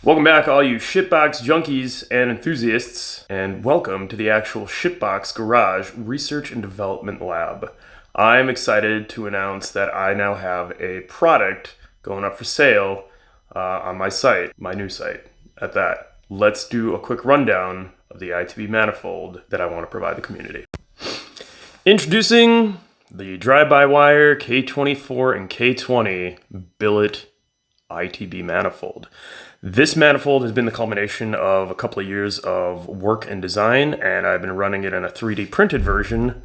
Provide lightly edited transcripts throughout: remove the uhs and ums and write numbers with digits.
Welcome back, all you shitbox junkies and enthusiasts, and welcome to the actual Shitbox Garage Research and Development Lab. I'm excited to announce that I now have a product going up for sale on my site, my new site, at that. Let's do a quick rundown of the ITB Manifold that I want to provide the community. Introducing the drive-by-wire K24 and K20 billet ITB Manifold. This manifold has been the culmination of a couple of years of work and design, and I've been running it in a 3D printed version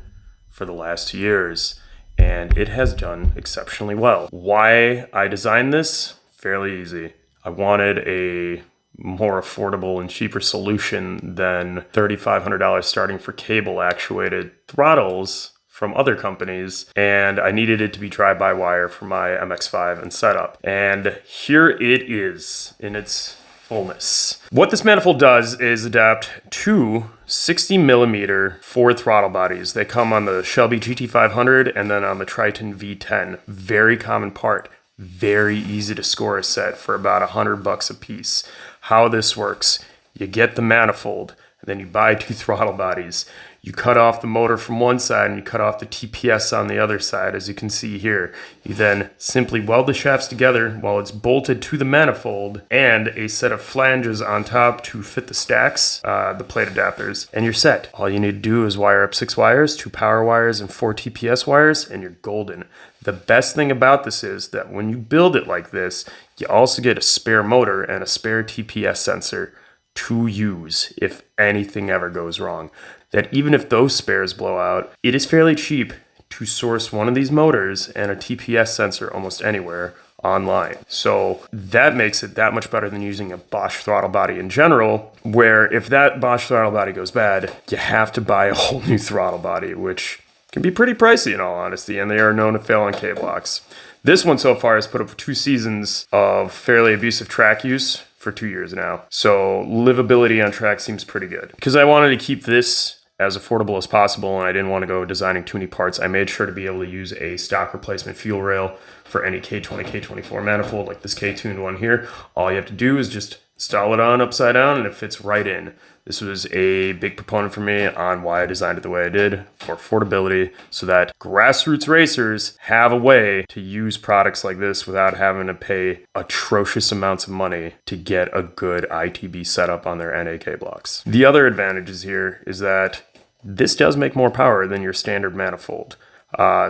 for the last 2 years, and it has done exceptionally well. Why I designed this? Fairly easy. I wanted a more affordable and cheaper solution than $3,500 starting for cable actuated throttles from other companies, and I needed it to be drive-by-wire for my MX-5 and setup. And here it is in its fullness. What this manifold does is adapt two 60mm Ford throttle bodies. They come on the Shelby GT500 and then on the Triton V10. Very common part. Very easy to score a set for about $100 a piece. How this works, you get the manifold, and then you buy two throttle bodies. You cut off the motor from one side and you cut off the TPS on the other side, as you can see here. You then simply weld the shafts together while it's bolted to the manifold, and a set of flanges on top to fit the stacks, the plate adapters, and you're set. All you need to do is wire up 6 wires, 2 power wires, and 4 TPS wires, and you're golden. The best thing about this is that when you build it like this, you also get a spare motor and a spare TPS sensor to use if anything ever goes wrong. That even if those spares blow out, it is fairly cheap to source one of these motors and a TPS sensor almost anywhere online. So that makes it that much better than using a Bosch throttle body in general, where if that Bosch throttle body goes bad, you have to buy a whole new throttle body, which can be pretty pricey in all honesty, and they are known to fail on K-blocks. This one so far has put up 2 seasons of fairly abusive track use for 2 years now. So livability on track seems pretty good. Because I wanted to keep this as affordable as possible and I didn't want to go designing too many parts, I made sure to be able to use a stock replacement fuel rail for any K20, K24 manifold like this K-tuned one here. All you have to do is just install it on upside down and it fits right in. This was a big proponent for me on why I designed it the way I did, for affordability, so that grassroots racers have a way to use products like this without having to pay atrocious amounts of money to get a good ITB setup on their NAK blocks. The other advantages here is that this does make more power than your standard manifold.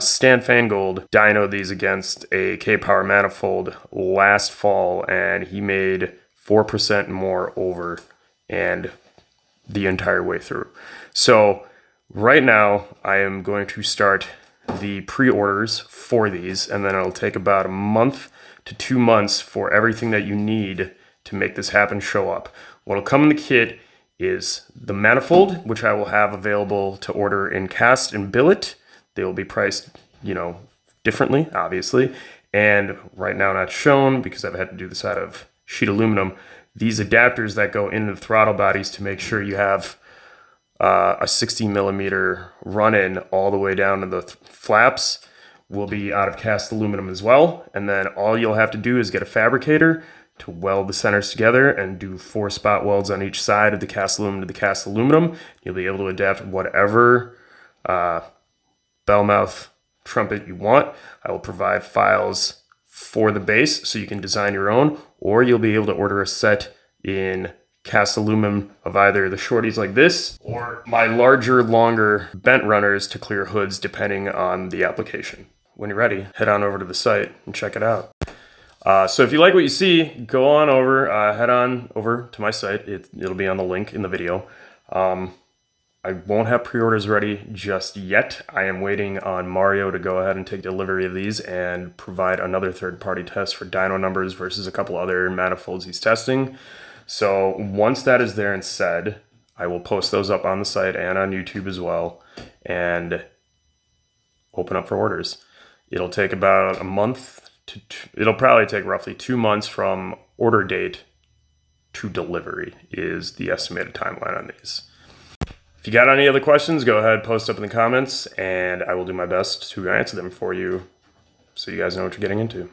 Stan Fangold dynoed these against a K-Power manifold last fall, and he made 4% more over and the entire way through. So right now I am going to start the pre-orders for these, and then it'll take about a month to 2 months for everything that you need to make this happen show up. What'll come in the kit is the manifold, which I will have available to order in cast and billet. They will be priced, differently, obviously. And right now not shown because I've had to do this out of sheet aluminum. These adapters that go into the throttle bodies to make sure you have a 60mm run-in all the way down to the flaps will be out of cast aluminum as well. And then all you'll have to do is get a fabricator to weld the centers together and do 4 spot welds on each side of the cast aluminum to the cast aluminum. You'll be able to adapt whatever bell mouth trumpet you want. I will provide files for the base so you can design your own, or you'll be able to order a set in cast aluminum of either the shorties like this or my larger, longer bent runners to clear hoods depending on the application. When you're ready, head on over to the site and check it out. So if you like what you see, go on over, head on over to my site. It'll be on the link in the video. I won't have pre-orders ready just yet. I am waiting on Mario to go ahead and take delivery of these and provide another third-party test for dyno numbers versus a couple other manifolds he's testing. So once that is there and said, I will post those up on the site and on YouTube as well and open up for orders. It'll take about a month it'll probably take roughly 2 months from order date to delivery is the estimated timeline on these. If you got any other questions, go ahead, post up in the comments, and I will do my best to answer them for you so you guys know what you're getting into.